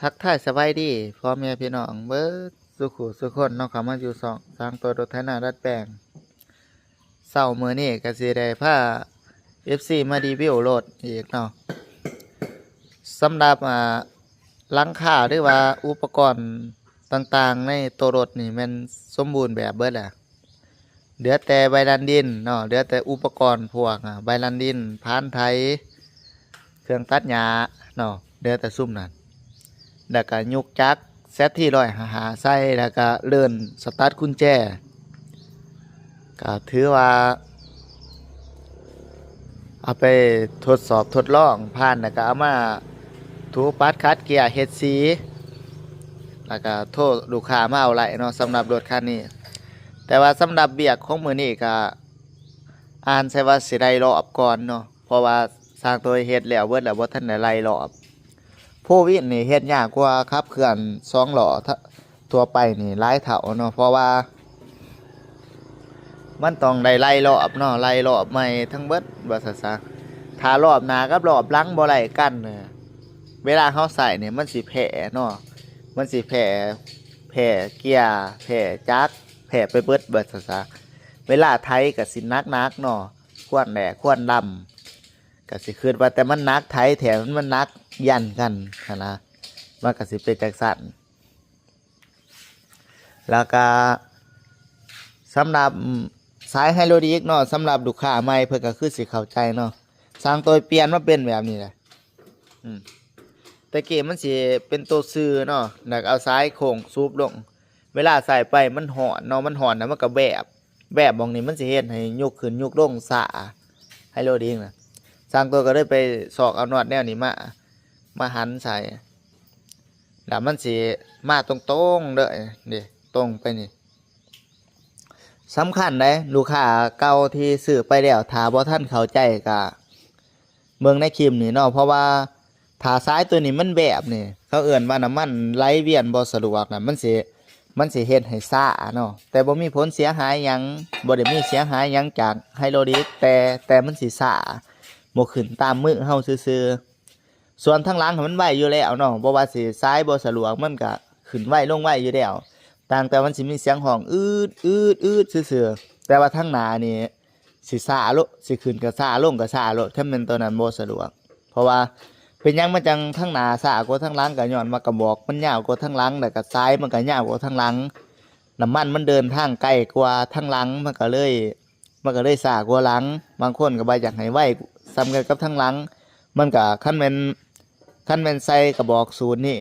ทักทายสบายดีพ่อแม่พี่น้องเบิดสุขุสุขคนเนาะเขามาอยู่สร้างตัวรถไถนาดัดแปลงเศร้ามื้อนี้ก็สิได้พา FC มารีวิวรถอีกเนาะสำหรับหลังคาหรือว่าอุปกรณ์ต่างๆในตัวรถนี่มันสมบูรณ์แบบเบิดแหละเหลือแต่ใบลันดินเนาะเหลือแต่อุปกรณ์พวกใบลันดินพานไถเครื่องตัดหญ้าเนาะเหลือแต่ซุ่มนั่น แล้วก็ยกจักรเซตที่150ใส่แล้วก็เลื่อนสตาร์ทกุญแจก็ถือว่าเอาไปทดสอบทดลองผ่านแล้วก็เอามาถูปัดคัดเกียร์เฮ็ดสีแล้วก็โทษลูกค้ามาเอาไหลเนาะสำหรับรถคันนี้แต่ว่าสำหรับเบียกของมือนี้ก็อ่านใช่ว่าสิได้รอบก่อนเนาะเพราะว่าสร้างตัวเฮ็ดแล้วเบิดแล้วบ่ทันได้ไล่รอบโพวินนี่เฮ็ดยากกว่าครับเคลื่อน2ล้อทั่วไปนี่หลายเท่าเนาะเพราะว่ามันต้องได้ไล่รอบเนาะไล่รอบใหม่ทั้งเบิดว่าซั่นซะถ้ารอบหน้ากับรอบหลังบ่ไล่กันเนี่ยเวลาเฮาใส่เนี่ยมันสิแพ้เนาะมันสิแพ้เกียร์แพ้จักรแพ้ไปเบิดซั่นซะเวลาไถก็สิหนักๆเนาะควรแหลควรดำก็สิคิดว่าแต่มันหนักไถแถมมันหนักยันกันนะมันก็สิเป็นจังซั่นแล้วก็สำหรับสายไฮโดรลิกเนาะสำหรับลูกค้าใหม่เพิ่นก็คือสิเข้าใจเนาะสร้างตัวเปลี่ยนมาเป็นแบบนี้แหละแต่เกมมันสิเป็นตัวซื้อเนาะแล้วเอาสายโค้งซูบลงเวลาใส่ไปมันหอนเนาะมันหอนแล้วมันก็แบบมองนี้มันสิเฮ็ดให้ยกขึ้นยกลงสะไฮโดรลิกน่ะสร้างตัวก็เลยไปสอกเอาน็อตแนวนี้มาหันใส่แล้วมันสิมาตรงๆเด้อนี่ตรงไปนี่สำคัญเลยลูกค้าเก่าที่ซื้อไปแล้วถ้าบ่ทันเข้าใจก็เบิ่งในคลิปนี่เนาะเพราะว่าถ้าสายตัวนี้มันแบบนี่เขาเอิ้นว่าน้ำมันไหลเวียนบ่สะดวกน่ะมันสิเฮ็ดให้ซ่าเนาะแต่บ่มีผลเสียหายหยังบ่ได้มีเสียหายหยังจากไฮโดรลิกแต่มันสิซ่าบ่ขึ้นตามมือเฮาซื่อๆส่วนทางหลังมันไวอยู่แล้วเนาะบ่ว่าสิซ้ายบ่สะดวกมันก็ขึ้นไวลงไวอยู่แล้วต่างแต่มันสิมีเสียงห้องอืดซื่อๆแต่ว่าทางหน้านี่สิซ่าโลสิขึ้นก็ซ่าลงก็ซ่าโลถ้าแม่นตัวนั้นบ่สะดวกเพราะว่าเป็นหยังมันจังทางหน้าซ่ากว่าทางหลังก็ย้อนว่ากระบอกมันยาวกว่าทางหลังแล้วก็ซ้ายมันก็ยาวกว่าทางหลังน้ำมันเดินทางไกลกว่าทางหลังมันก็เลยซ่ากว่าหลังบางคนก็บ่อยากให้ไวซ้ำกันกับทางหลังมันก็คันแม่นใส่กระบอกสูตรนี่